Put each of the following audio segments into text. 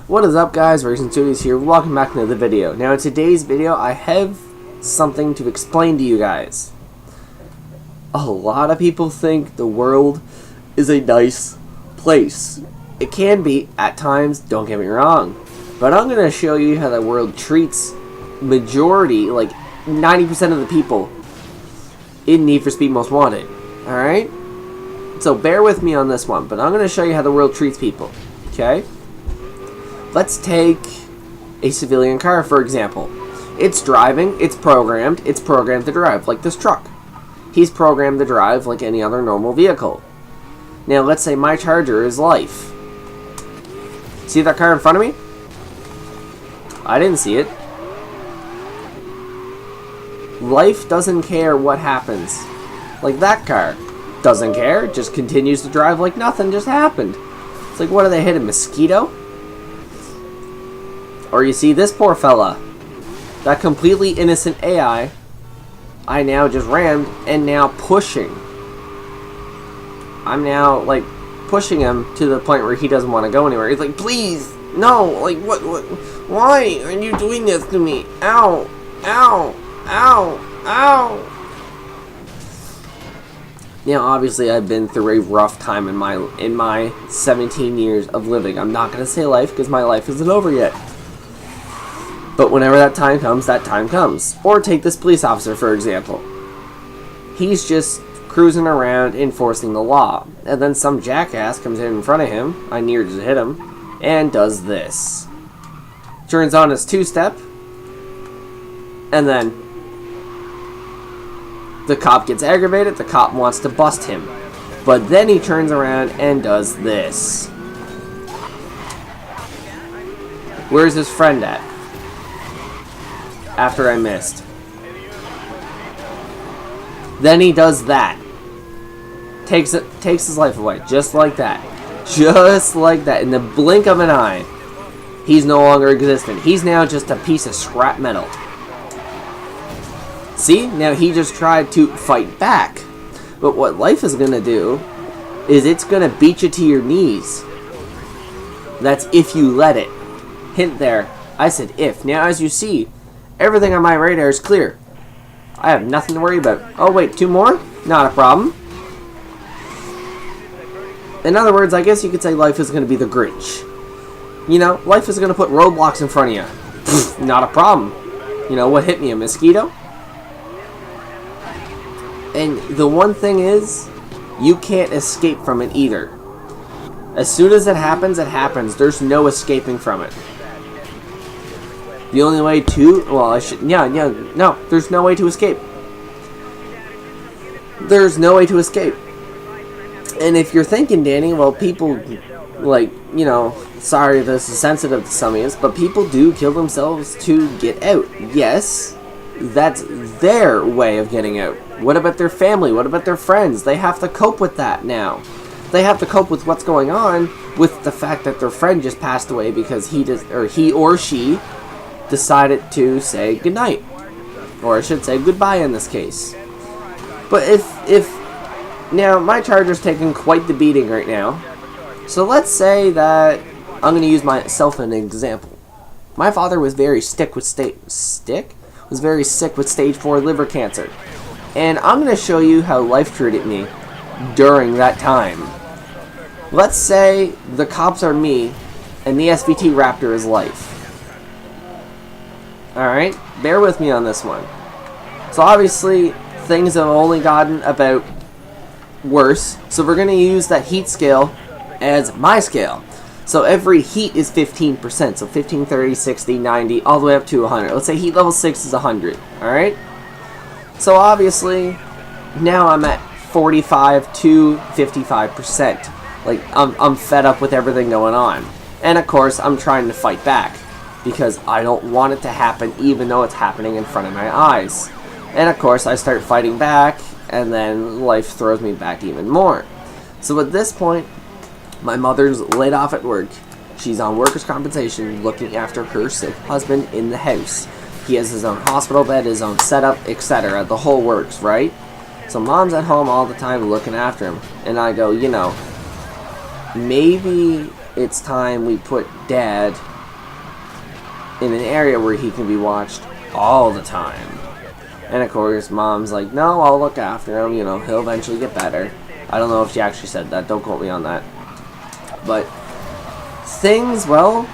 What is up, guys? Racing Studios here. Welcome back to another video. Now, in today's video, I have something to explain to you guys. A lot of people think the world is a nice place. It can be at times, don't get me wrong. But I'm going to show you how the world treats majority, like 90% of the people in Need for Speed Most Wanted. Alright? So bear with me on this one, but I'm going to show you how the world treats people. Okay? Let's take a civilian car, for example. It's driving, it's programmed to drive, like this truck. He's programmed to drive like any other normal vehicle. Now, let's say my Charger is life. See that car in front of me? I didn't see it. Life doesn't care what happens. Like that car. Doesn't care, just continues to drive like nothing just happened. It's like, what do they hit, a mosquito? Or you see this poor fella, that completely innocent AI, I now just rammed and now pushing. I'm now like pushing him to the point where he doesn't want to go anywhere. He's like, please, no, like what, why are you doing this to me? Ow, ow, ow, ow. Now, obviously, I've been through a rough time in my 17 years of living. I'm not going to say life because my life isn't over yet. But whenever that time comes, that time comes. Or take this police officer, for example. He's just cruising around enforcing the law. And then some jackass comes in front of him, I near just hit him, and does this. Turns on his two-step, and then the cop gets aggravated, the cop wants to bust him. But then he turns around and does this. Where's his friend at? After I missed. Then he does that. Takes his life away. Just like that. Just like that. In the blink of an eye. He's no longer existent. He's now just a piece of scrap metal. See? Now he just tried to fight back. But what life is going to do is it's going to beat you to your knees. That's if you let it. Hint there. I said if. Now as you see, everything on my radar is clear. I have nothing to worry about. Oh wait, two more? Not a problem. In other words, I guess you could say life is going to be the Grinch. You know, life is going to put roadblocks in front of you. Not a problem. You know, what hit me? A mosquito? And the one thing is, you can't escape from it either. As soon as it happens, it happens. There's no escaping from it. The only way to, well, no, there's no way to escape. There's no way to escape. And if you're thinking, Danny, well, people, like, you know, sorry this is sensitive to some of us, but people do kill themselves to get out. Yes, that's their way of getting out. What about their family? What about their friends? They have to cope with that now. They have to cope with what's going on with the fact that their friend just passed away because he or she decided to say goodnight, or I should say goodbye in this case. But if now my Charger's taking quite the beating right now, so let's say that I'm going to use myself as an example. My father was very sick with stage 4 liver cancer, and I'm going to show you how life treated me during that time. Let's say the cops are me and the SVT Raptor is life. Alright, bear with me on this one. So obviously, things have only gotten about worse. So we're going to use that heat scale as my scale. So every heat is 15%. So 15, 30, 60, 90, all the way up to 100. Let's say heat level 6 is 100. Alright? So obviously, now I'm at 45 to 55%. Like, I'm fed up with everything going on. And of course, I'm trying to fight back, because I don't want it to happen even though it's happening in front of my eyes. And of course I start fighting back, and then life throws me back even more. So at this point, my mother's laid off at work. She's on workers' compensation looking after her sick husband in the house. He has his own hospital bed, his own setup, etc. The whole works, right? So mom's at home all the time looking after him. And I go, you know, maybe it's time we put dad in an area where he can be watched all the time. And of course, Mom's like, no, I'll look after him, he'll eventually get better. I don't know if she actually said that, don't quote me on that. But things, well,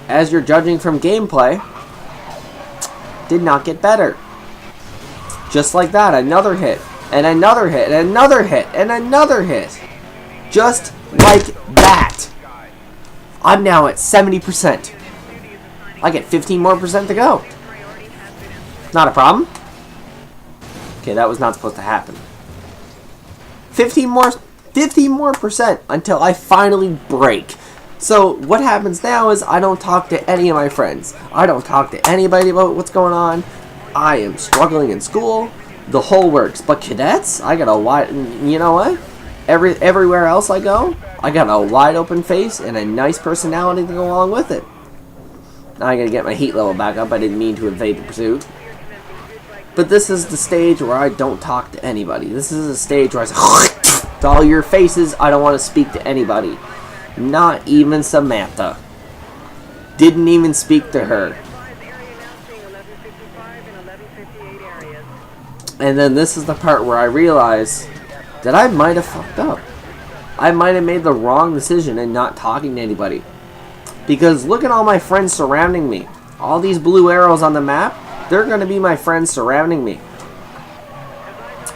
as you're judging from gameplay, did not get better. Just like that, another hit, and another hit, and another hit, and another hit. Just like that. I'm now at 70%. I get 15 more percent to go. Not a problem. Okay, that was not supposed to happen. 15 more percent until I finally break. So what happens now is I don't talk to any of my friends. I don't talk to anybody about what's going on. I am struggling in school. The whole works. But cadets, I got a wide... You know what? Everywhere else I go, I got a wide open face and a nice personality to go along with it. Now I gotta get my heat level back up. I didn't mean to evade the pursuit. But this is the stage where I don't talk to anybody. This is a stage where I say, to all your faces, I don't want to speak to anybody. Not even Samantha. Didn't even speak to her. And then this is the part where I realize that I might have fucked up. I might have made the wrong decision in not talking to anybody. Because look at all my friends surrounding me. All these blue arrows on the map, they're going to be my friends surrounding me.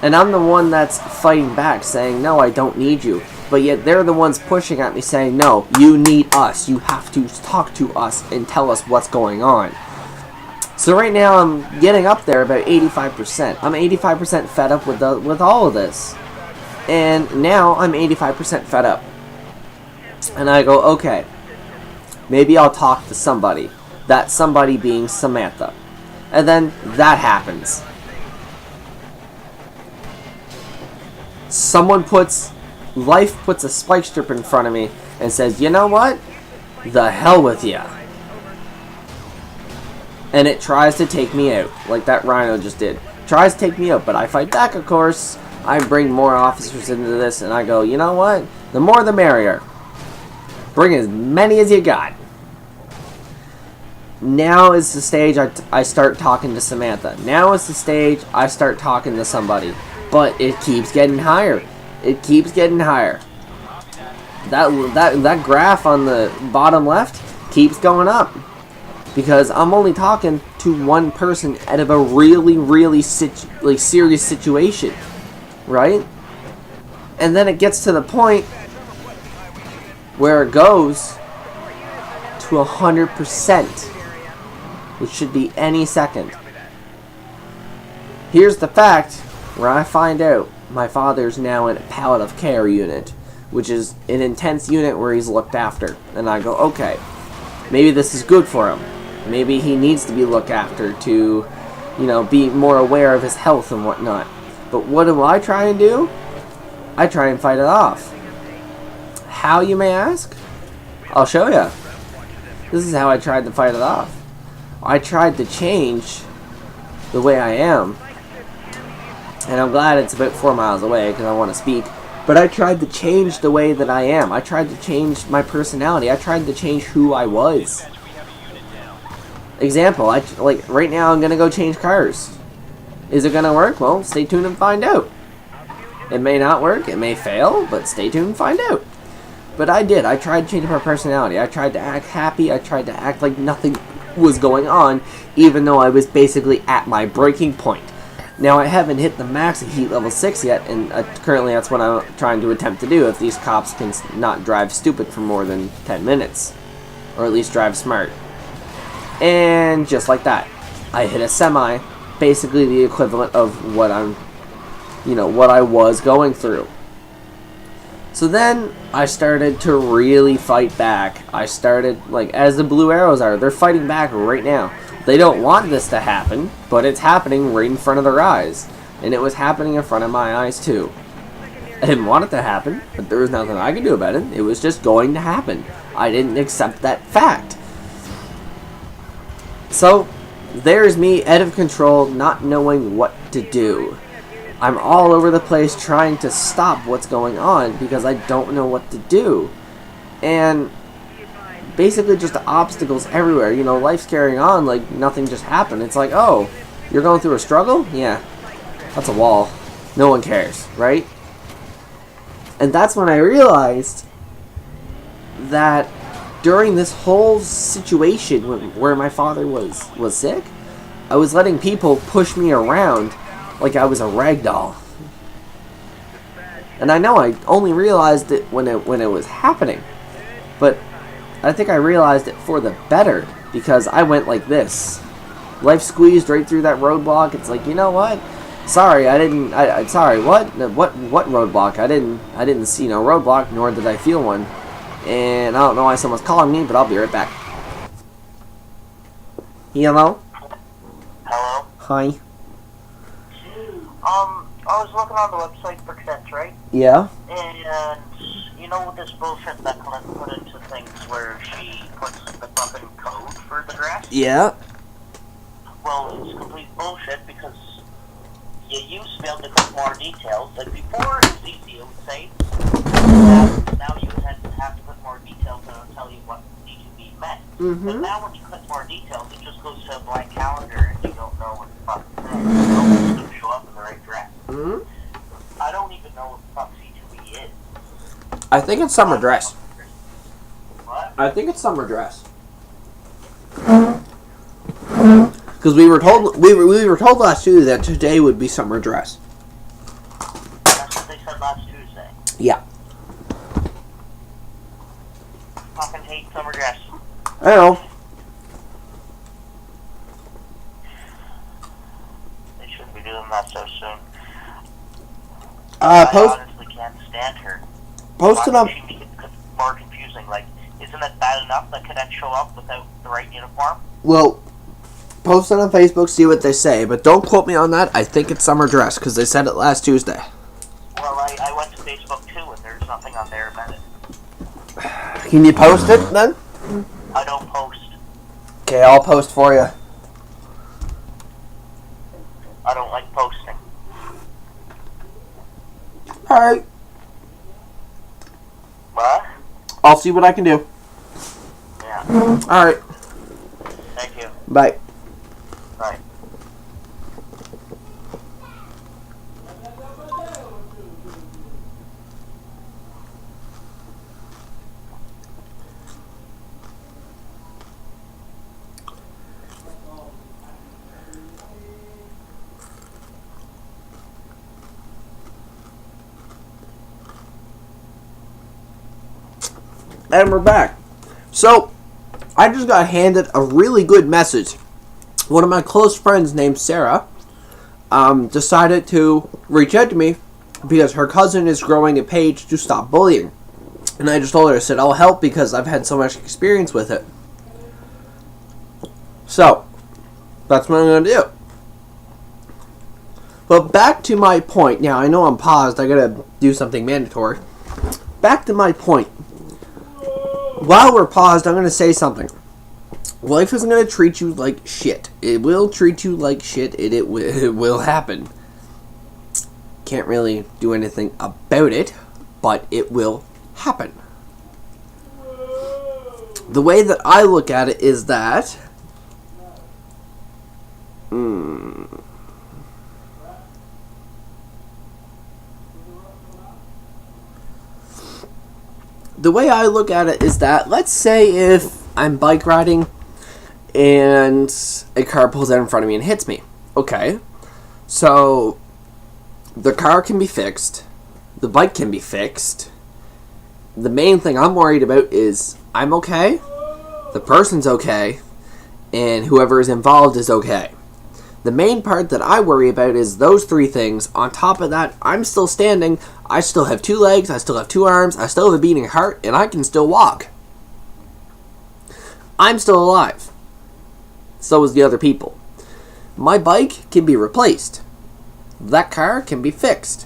And I'm the one that's fighting back, saying, no, I don't need you. But yet they're the ones pushing at me, saying, no, you need us. You have to talk to us and tell us what's going on. So right now I'm getting up there about 85%. I'm 85% fed up with all of this. And now I'm 85% fed up. And I go, okay, maybe I'll talk to somebody. That somebody being Samantha. And then that happens. Life puts a spike strip in front of me and says, you know what? The hell with ya. And it tries to take me out, like that rhino just did. Tries to take me out, but I fight back, of course. I bring more officers into this, and I go, you know what? The more the merrier. Bring as many as you got. Now is the stage I start talking to Samantha. Now is the stage I start talking to somebody. But it keeps getting higher. It keeps getting higher. That graph on the bottom left keeps going up. Because I'm only talking to one person out of a really serious situation. Right? And then it gets to the point where it goes to 100%. Which should be any second. Here's the fact where I find out my father's now in a palliative of care unit, which is an intense unit where he's looked after. And I go, okay, maybe this is good for him. Maybe he needs to be looked after to, be more aware of his health and whatnot. But what do I try and do? I try and fight it off. How, you may ask? I'll show you. This is how I tried to fight it off. I tried to change the way I am. And I'm glad it's about 4 miles away because I want to speak. But I tried to change the way that I am. I tried to change my personality. I tried to change who I was. Example, right now I'm going to go change cars. Is it going to work? Well, stay tuned and find out. It may not work. It may fail. But stay tuned and find out. But I did. I tried to change my personality. I tried to act happy. I tried to act like nothing was going on, even though I was basically at my breaking point. Now, I haven't hit the max of heat level 6 yet, and currently that's what I'm trying to attempt to do if these cops can not drive stupid for more than 10 minutes. Or at least drive smart. And just like that, I hit a semi, basically the equivalent of what what I was going through. So then I started to really fight back. I started, as the blue arrows are, they're fighting back right now. They don't want this to happen, but it's happening right in front of their eyes. And it was happening in front of my eyes too. I didn't want it to happen, but there was nothing I could do about it. It was just going to happen. I didn't accept that fact. So, there's me out of control, not knowing what to do. I'm all over the place trying to stop what's going on because I don't know what to do. And basically just obstacles everywhere. You know, life's carrying on like nothing just happened. It's like, oh, you're going through a struggle? Yeah, that's a wall. No one cares, right? And that's when I realized that during this whole situation where my father was sick, I was letting people push me around like I was a rag doll. And I know I only realized it when it was happening, but I think I realized it for the better because I went like this. Life squeezed right through that roadblock. It's like, you know what? Sorry, I didn't. Sorry. What roadblock? I didn't see no roadblock, nor did I feel one. And I don't know why someone's calling me, but I'll be right back. Hello. Hello. Hi. I was looking on the website for kits, right? Yeah. And you know this bullshit that Clint put into things where she puts the fucking code for the dress? Yeah. Well, it's complete bullshit because you used to be able to put more details. Like before, it was easy. It would say now you have to put more details and it'll tell you what needs to be met. Mm-hmm. But now when you click more details, it just goes to a blank calendar and you don't know what the fuck it is. You don't just show up in the right dress. Mm-hmm. I don't even know what the fuck C2E is. I think it's summer dress. What? I think it's summer dress. Because we were told last Tuesday that today would be summer dress. That's what they said last Tuesday. Yeah. Fucking hate summer dress. I know. They shouldn't be doing that so soon. Post. I honestly can't stand her. Post it Why on. would she make it more confusing? Like, isn't it bad enough that cadets show up without the right uniform? Well, post it on Facebook, see what they say, but don't quote me on that. I think it's summer dress because they said it last Tuesday. Well, I went to Facebook too, and there's nothing on there about it. Can you post it then? I don't post. Okay, I'll post for you. I don't like posting. All right. What? I'll see what I can do. Yeah. All right. Thank you. Bye. Bye. And we're back. So, I just got handed a really good message. One of my close friends named Sarah decided to reach out to me because her cousin is growing a page to stop bullying. And I just told her, I said, I'll help because I've had so much experience with it. So, that's what I'm going to do. But back to my point. Now, I know I'm paused. I got to do something mandatory. Back to my point. While we're paused, I'm going to say something. Life isn't going to treat you like shit. It will treat you like shit, and it will happen. Can't really do anything about it, but it will happen. The way that I look at it is that... The way I look at it is that, let's say if I'm bike riding and a car pulls out in front of me and hits me. Okay, so the car can be fixed, the bike can be fixed. The main thing I'm worried about is I'm okay, the person's okay, and whoever is involved is okay. The main part that I worry about is those three things. On top of that, I'm still standing. I still have 2 legs. I still have 2 arms. I still have a beating heart. And I can still walk. I'm still alive. So is the other people. My bike can be replaced. That car can be fixed.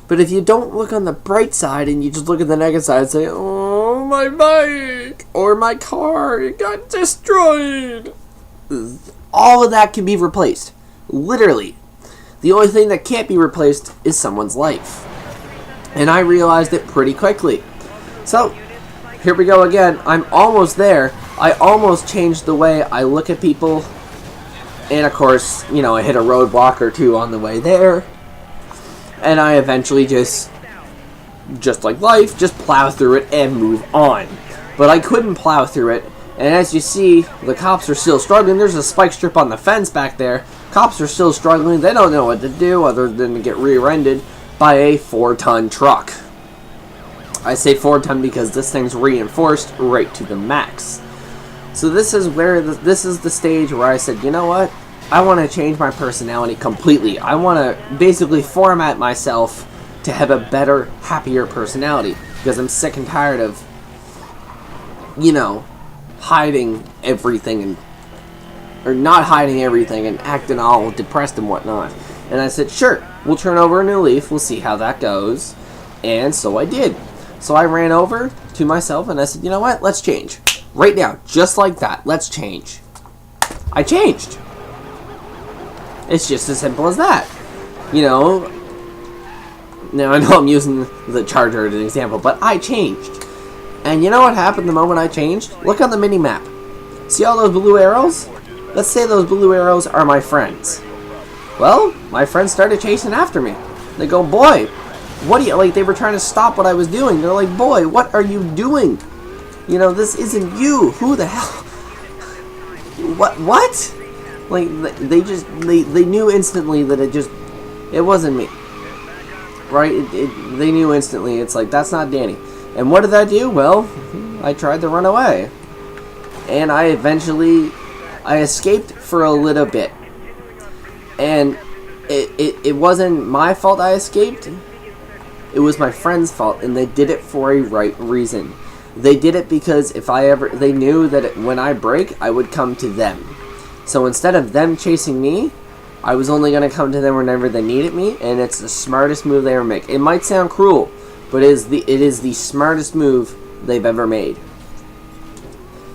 But if you don't look on the bright side and you just look at the negative side and say, oh, my bike or my car, it got destroyed. All of that can be replaced. Literally. The only thing that can't be replaced is someone's life. And I realized it pretty quickly. So, here we go again. I'm almost there. I almost changed the way I look at people. And of course, you know, I hit a roadblock or two on the way there. And I eventually just like life, just plow through it and move on. But I couldn't plow through it. And as you see, the cops are still struggling. There's a spike strip on the fence back there. Cops are still struggling. They don't know what to do other than to get rear-ended by a 4-ton truck. I say 4-ton because this thing's reinforced right to the max. So this is where this is the stage where I said, you know what? I want to change my personality completely. I want to basically format myself to have a better, happier personality. Because I'm sick and tired of, you know, hiding everything or not hiding everything and acting all depressed and whatnot. And I said, sure, we'll turn over a new leaf. We'll see how that goes. And so I did. So I ran over to myself and I said, you know what? Let's change. Right now, just like that. Let's change. I changed. It's just as simple as that. You know, now I know I'm using the charger as an example, but I changed. And you know what happened the moment I changed? Look on the mini-map. See all those blue arrows? Let's say those blue arrows are my friends. Well, my friends started chasing after me. They go, boy, what do you, like, they were trying to stop what I was doing. They're like, boy, what are you doing? You know, this isn't you. Who the hell? What? Like, they knew instantly that it wasn't me. Right? They knew instantly. It's like, that's not Danny. And what did I do? Well, I tried to run away. And I escaped for a little bit. And it wasn't my fault I escaped. It was my friend's fault, and they did it for a right reason. They did it because they knew that when I break, I would come to them. So instead of them chasing me, I was only going to come to them whenever they needed me, and it's the smartest move they ever make. It might sound cruel, but it is the smartest move they've ever made.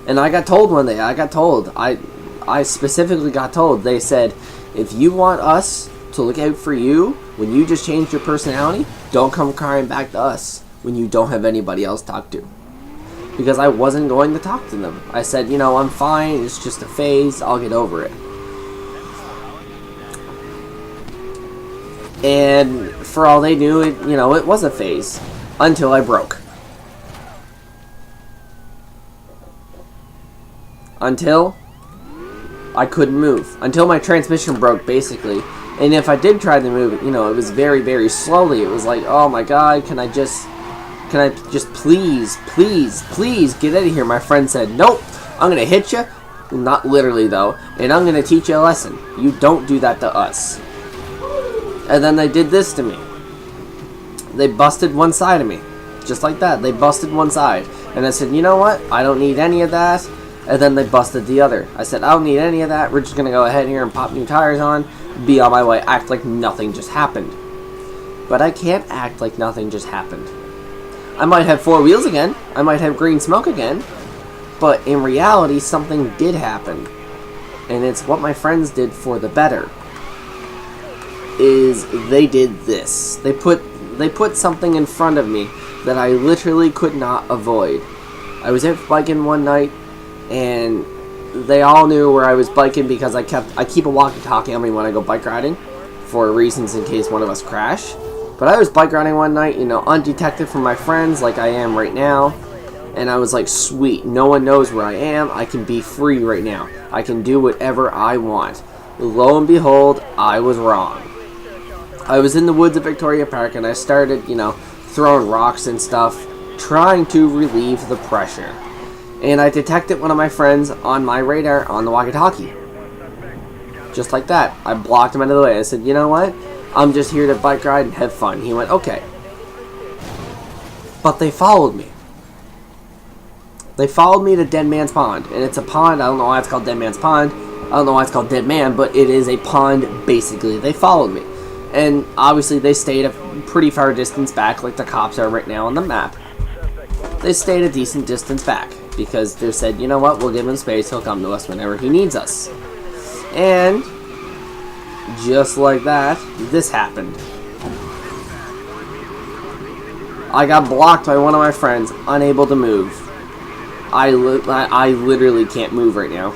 And I got told one day, I specifically got told, they said, if you want us to look out for you when you just changed your personality, don't come crying back to us when you don't have anybody else to talk to. Because I wasn't going to talk to them. I said, you know, I'm fine, it's just a phase, I'll get over it. And for all they knew, it was a phase. Until I broke. Until I couldn't move. Until my transmission broke, basically. And if I did try to move it, it was very, very slowly. It was like, oh my god, can I just please get out of here? My friend said, nope, I'm going to hit you. Not literally, though. And I'm going to teach you a lesson. You don't do that to us. And then they did this to me. They busted one side of me. Just like that. They busted one side. And I said, you know what? I don't need any of that. And then they busted the other. I said, I don't need any of that. We're just going to go ahead here and pop new tires on. Be on my way. Act like nothing just happened. But I can't act like nothing just happened. I might have 4 wheels again. I might have green smoke again. But in reality, something did happen. And it's what my friends did for the better. Is they did this. They put something in front of me that I literally could not avoid. I was out biking one night, and they all knew where I was biking because I keep a walkie-talkie on me when I go bike riding for reasons in case one of us crash. But I was bike riding one night, undetected from my friends like I am right now. And I was like, sweet, no one knows where I am. I can be free right now. I can do whatever I want. Lo and behold, I was wrong. I was in the woods of Victoria Park and I started, throwing rocks and stuff, trying to relieve the pressure. And I detected one of my friends on my radar on the walkie-talkie. Just like that. I blocked him out of the way. I said, you know what? I'm just here to bike ride and have fun. He went, okay. But they followed me. They followed me to Dead Man's Pond. And it's a pond. I don't know why it's called Dead Man's Pond. I don't know why it's called Dead Man, but it is a pond, basically. They followed me. And obviously they stayed a pretty far distance back, like the cops are right now on the map. They stayed a decent distance back. Because they said, you know what, we'll give him space, he'll come to us whenever he needs us. And just like that, this happened. I got blocked by one of my friends, unable to move. I literally can't move right now.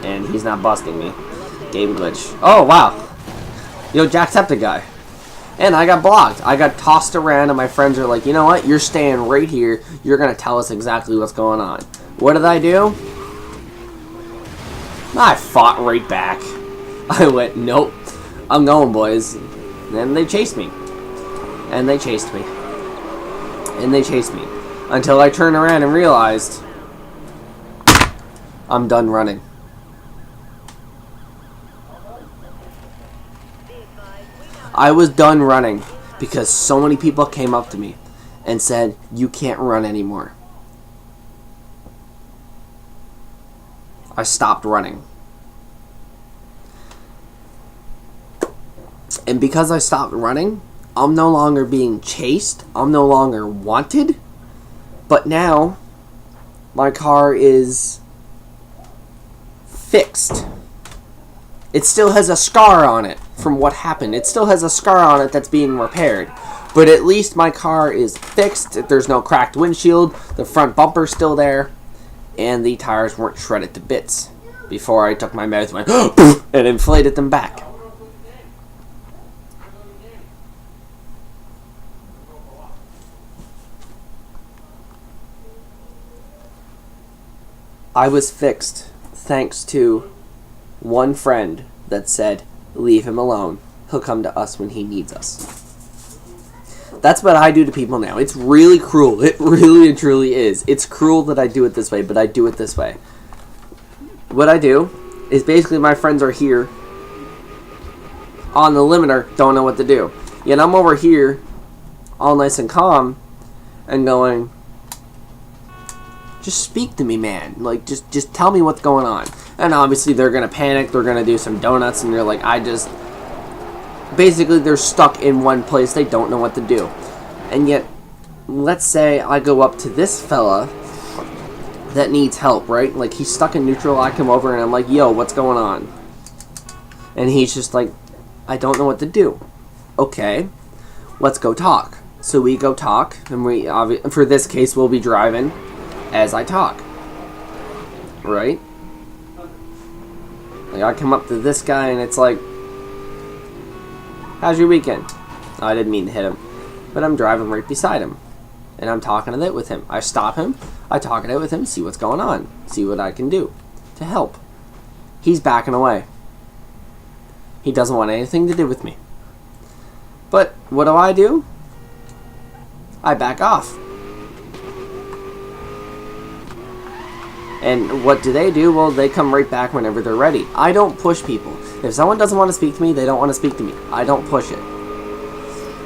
And he's not busting me. Game glitch. Oh, wow. Yo, Jacksepticeye. And I got blocked. I got tossed around, and my friends are like, you know what? You're staying right here. You're going to tell us exactly what's going on. What did I do? I fought right back. I went, nope. I'm going, boys. And then they chased me. And they chased me. And they chased me. Until I turned around and realized I'm done running. I was done running because so many people came up to me and said, you can't run anymore. I stopped running. And because I stopped running, I'm no longer being chased. I'm no longer wanted. But now, my car is fixed. It still has a scar on it from what happened. It still has a scar on it that's being repaired. But at least my car is fixed. There's no cracked windshield. The front bumper's still there. And the tires weren't shredded to bits. Before I took my mouth and went and inflated them back. I was fixed thanks to one friend that said, leave him alone. He'll come to us when he needs us. That's what I do to people now. It's really cruel. It really and truly is. It's cruel that I do it this way, but I do it this way. What I do is basically my friends are here on the limiter, don't know what to do. Yet I'm over here, all nice and calm, and going, just speak to me, man. Like, just tell me what's going on. And obviously they're going to panic. They're going to do some donuts. And you're like, basically they're stuck in one place. They don't know what to do. And yet, let's say I go up to this fella that needs help, right? Like, he's stuck in neutral. I come over and I'm like, yo, what's going on? And he's just like, I don't know what to do. Okay, let's go talk. So we go talk. And for this case, we'll be driving as I talk, right? Like, I come up to this guy and it's like, how's your weekend? I didn't mean to hit him, but I'm driving right beside him and I'm talking it with him. I stop him, I talk it out with him, see what's going on, see what I can do to help. He's backing away. He doesn't want anything to do with me. But what do? I back off. And what do? Well, they come right back whenever they're ready. I don't push people. If someone doesn't want to speak to me, they don't want to speak to me. I don't push it.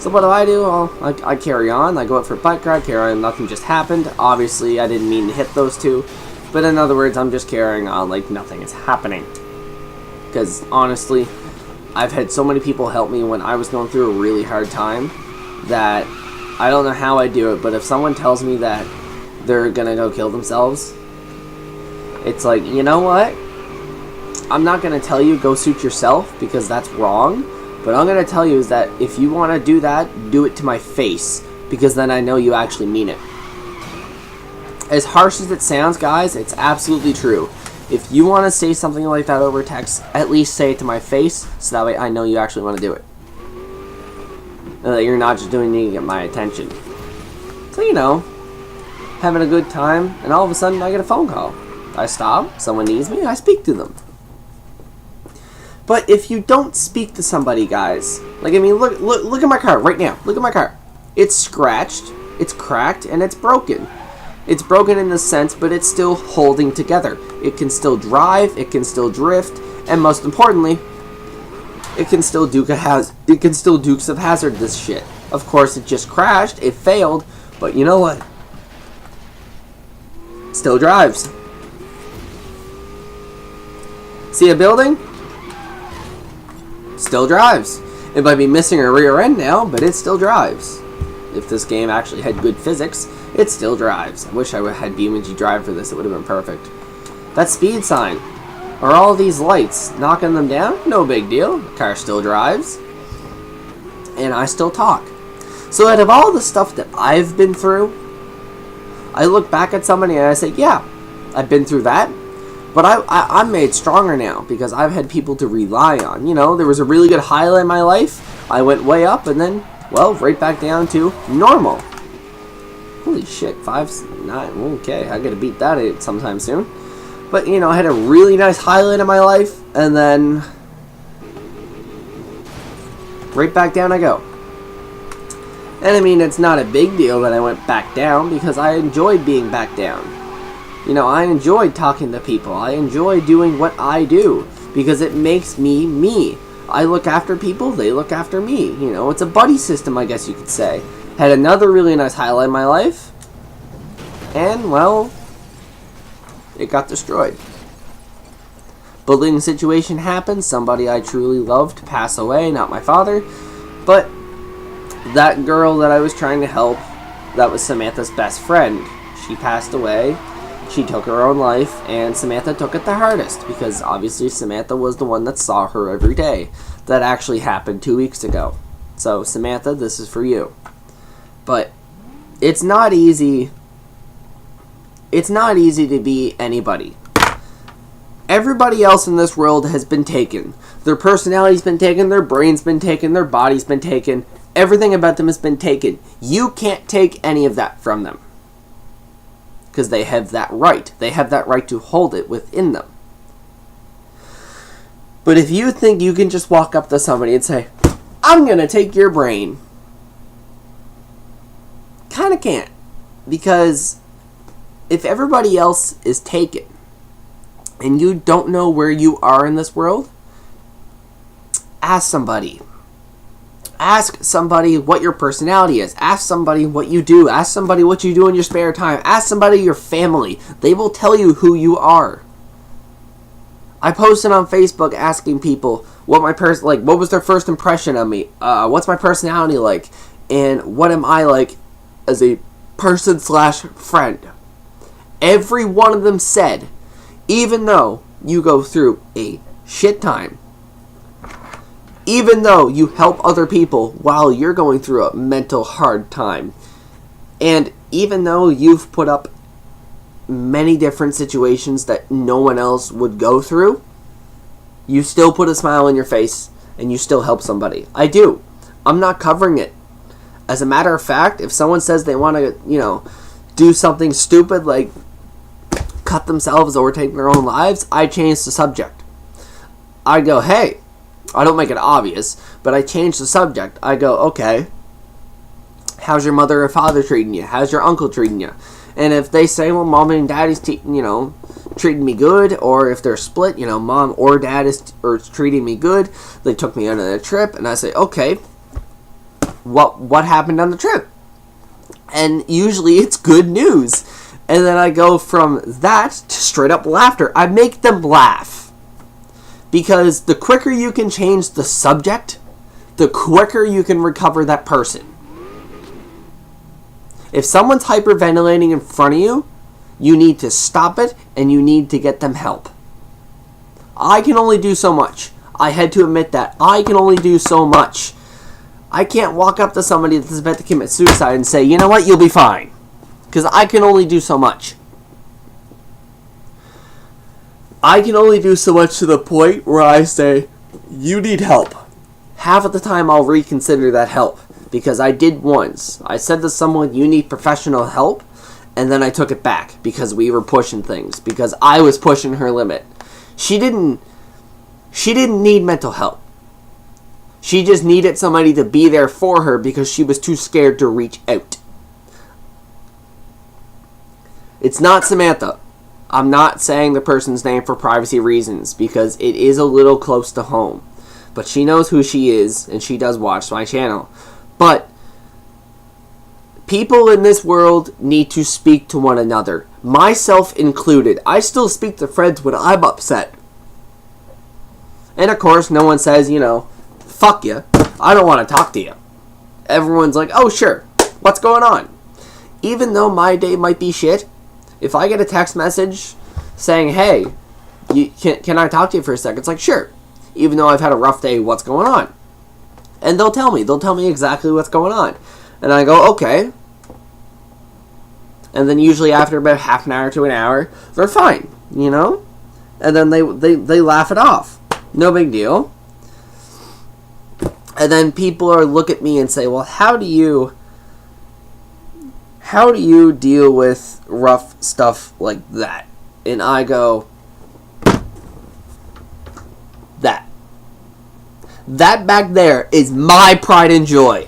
So what do? Well, I carry on. I go out for a bike ride, carry on. Nothing just happened. Obviously, I didn't mean to hit those two. But in other words, I'm just carrying on like nothing is happening. Because honestly, I've had so many people help me when I was going through a really hard time that I don't know how I do it. But if someone tells me that they're going to go kill themselves, it's like, you know what? I'm not going to tell you go shoot yourself because that's wrong. But I'm going to tell you is that if you want to do that, do it to my face. Because then I know you actually mean it. As harsh as it sounds, guys, it's absolutely true. If you want to say something like that over text, at least say it to my face. So that way I know you actually want to do it. And that you're not just doing it to get my attention. So, you know, having a good time. And all of a sudden I get a phone call. I stop, someone needs me, I speak to them. But if you don't speak to somebody, guys, like, I mean, look at my car right now. Look at my car. It's scratched, it's cracked, and it's broken. It's broken in the sense, but it's still holding together. It can still drive, it can still drift, and most importantly, it can still Dukes of Hazzard this shit. Of course, it just crashed, it failed, but you know what? It still drives. See a building? Still drives. It might be missing a rear end now, but it still drives. If this game actually had good physics, it still drives. I wish I had BeamNG Drive for this. It would have been perfect. That speed sign. Are all these lights knocking them down? No big deal. The car still drives. And I still talk. So out of all the stuff that I've been through, I look back at somebody and I say, yeah, I've been through that. But I'm made stronger now because I've had people to rely on. There was a really good highlight in my life. I went way up and then, well, right back down to normal. Holy shit, 5-9. Okay, I gotta beat that sometime soon. But, I had a really nice highlight in my life and then right back down I go. And I mean, it's not a big deal that I went back down because I enjoyed being back down. I enjoy talking to people. I enjoy doing what I do because it makes me me. I look after people, they look after me. It's a buddy system, I guess you could say. Had another really nice highlight in my life. And, well, it got destroyed. Bullying situation happened. Somebody I truly loved passed away, not my father. But that girl that I was trying to help, that was Samantha's best friend. She passed away. She took her own life, and Samantha took it the hardest because obviously Samantha was the one that saw her every day. That actually happened 2 weeks ago. So, Samantha, this is for you. But it's not easy. It's not easy to be anybody. Everybody else in this world has been taken. Their personality's been taken, their brain's been taken, their body's been taken. Everything about them has been taken. You can't take any of that from them. Because they have that right. They have that right to hold it within them. But if you think you can just walk up to somebody and say, I'm going to take your brain. Kind of can't. Because if everybody else is taken, and you don't know where you are in this world, ask somebody. Ask somebody what your personality is. Ask somebody what you do. Ask somebody what you do in your spare time. Ask somebody your family. They will tell you who you are. I posted on Facebook asking people what what was their first impression of me? What's my personality like? And what am I like as a person/friend? Every one of them said, even though you go through a shit time, even though you help other people while you're going through a mental hard time, and even though you've put up many different situations that no one else would go through, you still put a smile on your face and you still help somebody. I do. I'm not covering it. As a matter of fact, if someone says they want to, do something stupid like cut themselves or take their own lives, I change the subject. I go, hey, I don't make it obvious, but I change the subject. I go, okay, how's your mother or father treating you? How's your uncle treating you? And if they say, well, mom and daddy's, treating me good, or if they're split, mom or dad is treating me good, they took me on a trip, and I say, okay, what happened on the trip? And usually it's good news. And then I go from that to straight up laughter. I make them laugh. Because the quicker you can change the subject, the quicker you can recover that person. If someone's hyperventilating in front of you, you need to stop it and you need to get them help. I can only do so much. I had to admit that. I can only do so much. I can't walk up to somebody that's about to commit suicide and say, you know what, you'll be fine. Because I can only do so much. I can only do so much to the point where I say, you need help. Half of the time I'll reconsider that help. Because I did once. I said to someone, you need professional help. And then I took it back. Because we were pushing things. Because I was pushing her limit. She didn't need mental help. She just needed somebody to be there for her because she was too scared to reach out. It's not Samantha. I'm not saying the person's name for privacy reasons because it is a little close to home. But she knows who she is and she does watch my channel. But people in this world need to speak to one another. Myself included. I still speak to friends when I'm upset. And of course, no one says, fuck you. I don't want to talk to you. Everyone's like, oh, sure. What's going on? Even though my day might be shit, if I get a text message saying, hey, can I talk to you for a second? It's like, sure. Even though I've had a rough day, what's going on? And they'll tell me. They'll tell me exactly what's going on. And I go, okay. And then usually after about half an hour to an hour, they're fine, you know? And then they laugh it off. No big deal. And then people look at me and say, well, how do you deal with rough stuff like that? And I go, that back there is my pride and joy.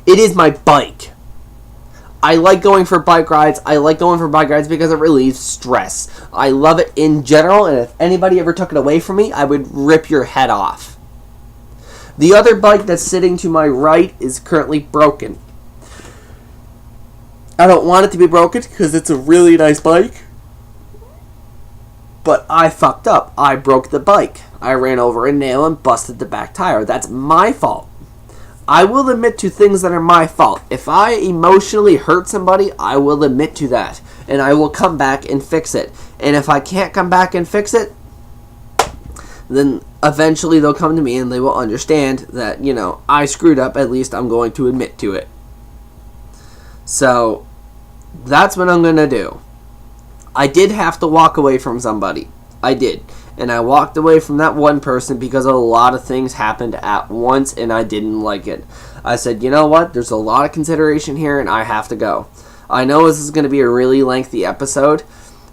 It is my bike. I like going for bike rides. I like going for bike rides because it relieves stress. I love it in general, and if anybody ever took it away from me, I would rip your head off. The other bike that's sitting to my right is currently broken. I don't want it to be broken because it's a really nice bike. But I fucked up. I broke the bike. I ran over a nail and busted the back tire. That's my fault. I will admit to things that are my fault. If I emotionally hurt somebody, I will admit to that. And I will come back and fix it. And if I can't come back and fix it, then eventually they'll come to me and they will understand that, you know, I screwed up. At least I'm going to admit to it. So, that's what I'm going to do. I did have to walk away from somebody. I did. And I walked away from that one person because a lot of things happened at once and I didn't like it. I said, you know what? There's a lot of consideration here and I have to go. I know this is going to be a really lengthy episode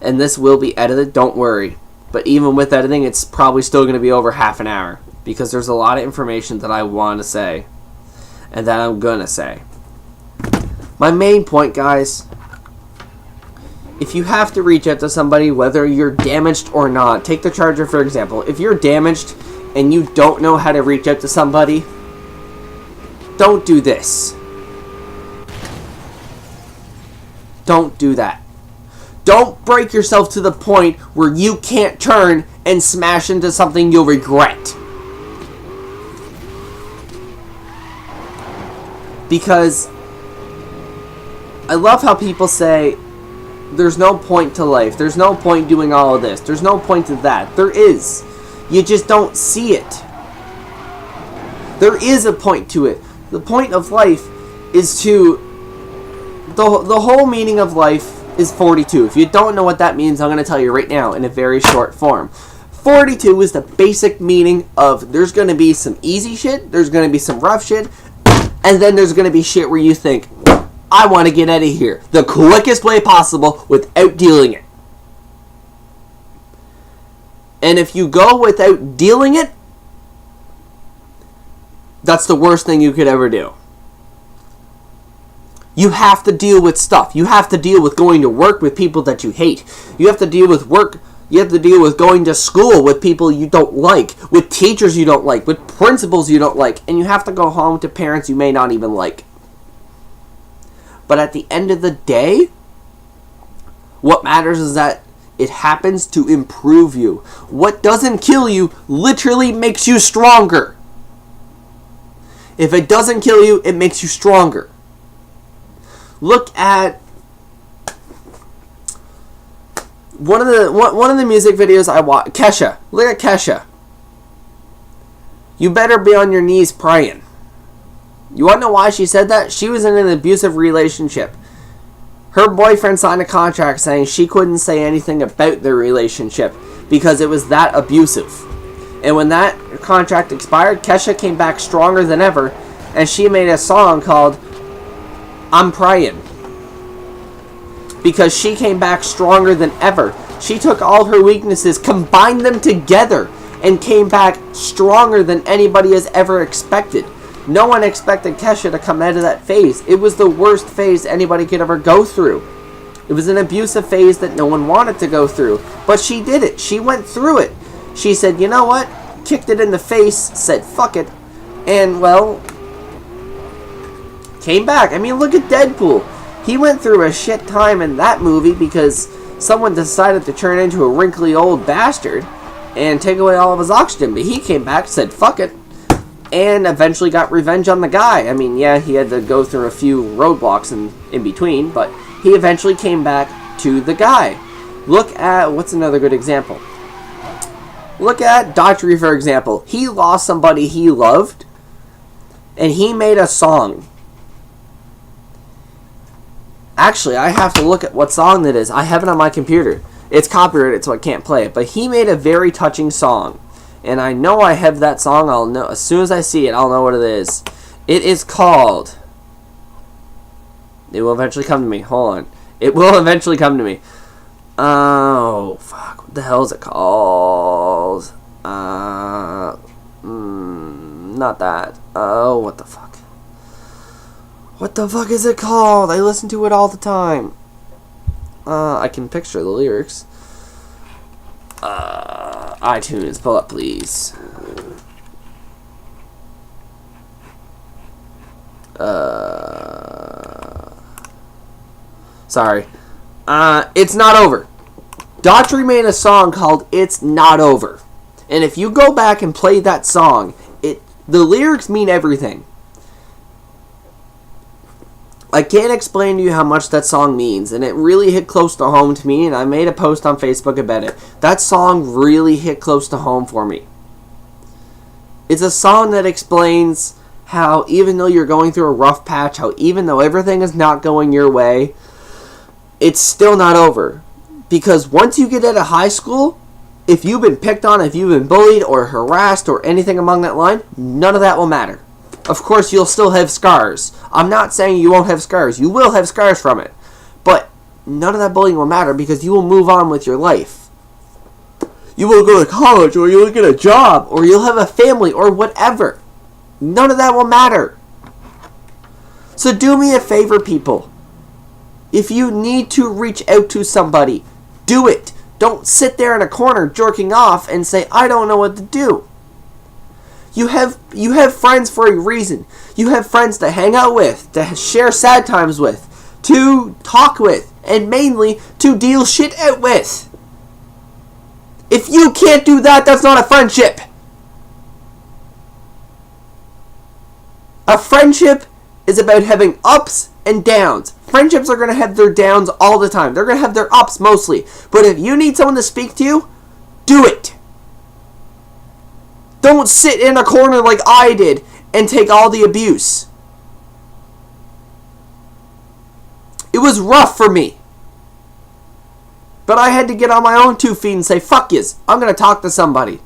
and this will be edited, don't worry. But even with editing, it's probably still going to be over half an hour because there's a lot of information that I want to say and that I'm going to say. My main point, guys, if you have to reach out to somebody, whether you're damaged or not, take the charger for example. If you're damaged and you don't know how to reach out to somebody, don't do this. Don't do that. Don't break yourself to the point where you can't turn and smash into something you'll regret. Because I love how people say, there's no point to life. There's no point doing all of this. There's no point to that. There is. You just don't see it. There is a point to it. The point of life is to... The whole meaning of life is 42. If you don't know what that means, I'm going to tell you right now in a very short form. 42 is the basic meaning of there's going to be some easy shit, there's going to be some rough shit, and then there's going to be shit where you think, I want to get out of here the quickest way possible without dealing it. And if you go without dealing it, that's the worst thing you could ever do. You have to deal with stuff. You have to deal with going to work with people that you hate. You have to deal with work. You have to deal with going to school with people you don't like, with teachers you don't like, with principals you don't like, and you have to go home to parents you may not even like. But at the end of the day, what matters is that it happens to improve you. What doesn't kill you literally makes you stronger. If it doesn't kill you, it makes you stronger. Look at one of the music videos I watch. Kesha. Look at Kesha. You better be on your knees praying. You want to know why she said that? She was in an abusive relationship. Her boyfriend signed a contract saying she couldn't say anything about their relationship because it was that abusive. And when that contract expired, Kesha came back stronger than ever, and she made a song called I'm Praying. Because she came back stronger than ever. She took all her weaknesses, combined them together, and came back stronger than anybody has ever expected. No one expected Kesha to come out of that phase. It was the worst phase anybody could ever go through. It was an abusive phase that no one wanted to go through. But she did it. She went through it. She said, you know what? Kicked it in the face, said fuck it, and, well, came back. I mean, look at Deadpool. He went through a shit time in that movie because someone decided to turn into a wrinkly old bastard and take away all of his oxygen. But he came back, said fuck it, and eventually got revenge on the guy. I mean, yeah, he had to go through a few roadblocks in between, but he eventually came back to the guy. Look at, what's another good example? Look at Daughtry, for example. He lost somebody he loved, and he made a song. Actually, I have to look at what song that is. I have it on my computer. It's copyrighted, so I can't play it. But he made a very touching song. And I know I have that song. I'll know as soon as I see it, I'll know what it is. It is called... It will eventually come to me. Hold on. It will eventually come to me. Oh, fuck. What the hell is it called? Not that. Oh, what the fuck? What the fuck is it called? I listen to it all the time. I can picture the lyrics. iTunes, pull up, please. Sorry. It's Not Over. Daughtry made a song called It's Not Over. And if you go back and play that song, the lyrics mean everything. I can't explain to you how much that song means, and it really hit close to home to me, and I made a post on Facebook about it. That song really hit close to home for me. It's a song that explains how even though you're going through a rough patch, how even though everything is not going your way, it's still not over. Because once you get out of high school, if you've been picked on, if you've been bullied or harassed or anything along that line, none of that will matter. Of course, you'll still have scars. I'm not saying you won't have scars. You will have scars from it. But none of that bullying will matter because you will move on with your life. You will go to college, or you'll get a job, or you'll have a family, or whatever. None of that will matter. So do me a favor, people. If you need to reach out to somebody, do it. Don't sit there in a corner jerking off and say, I don't know what to do. You have friends for a reason. You have friends to hang out with, to share sad times with, to talk with, and mainly to deal shit out with. If you can't do that, that's not a friendship. A friendship is about having ups and downs. Friendships are going to have their downs all the time. They're going to have their ups mostly. But if you need someone to speak to you, do it. Don't sit in a corner like I did and take all the abuse. It was rough for me. But I had to get on my own 2 feet and say, fuck yous, I'm going to talk to somebody.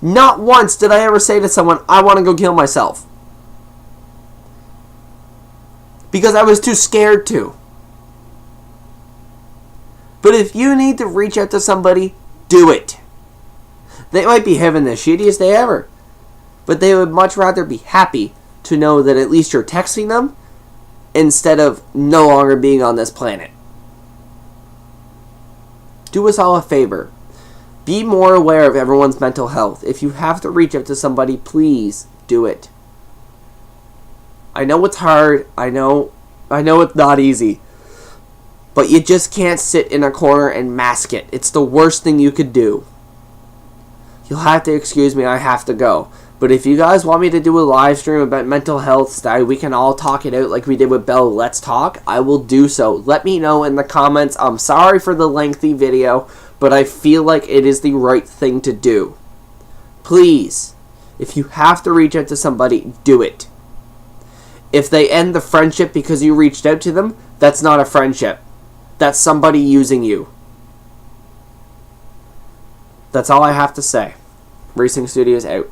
Not once did I ever say to someone, I want to go kill myself. Because I was too scared to. But if you need to reach out to somebody, do it. They might be having the shittiest day ever. But they would much rather be happy to know that at least you're texting them instead of no longer being on this planet. Do us all a favor. Be more aware of everyone's mental health. If you have to reach out to somebody, please do it. I know it's hard. I know it's not easy. But you just can't sit in a corner and mask it. It's the worst thing you could do. You'll have to excuse me, I have to go. But if you guys want me to do a live stream about mental health style, we can all talk it out like we did with Bell Let's Talk, I will do so. Let me know in the comments. I'm sorry for the lengthy video, but I feel like it is the right thing to do. Please, if you have to reach out to somebody, do it. If they end the friendship because you reached out to them, that's not a friendship. That's somebody using you. That's all I have to say. Racing Studios out.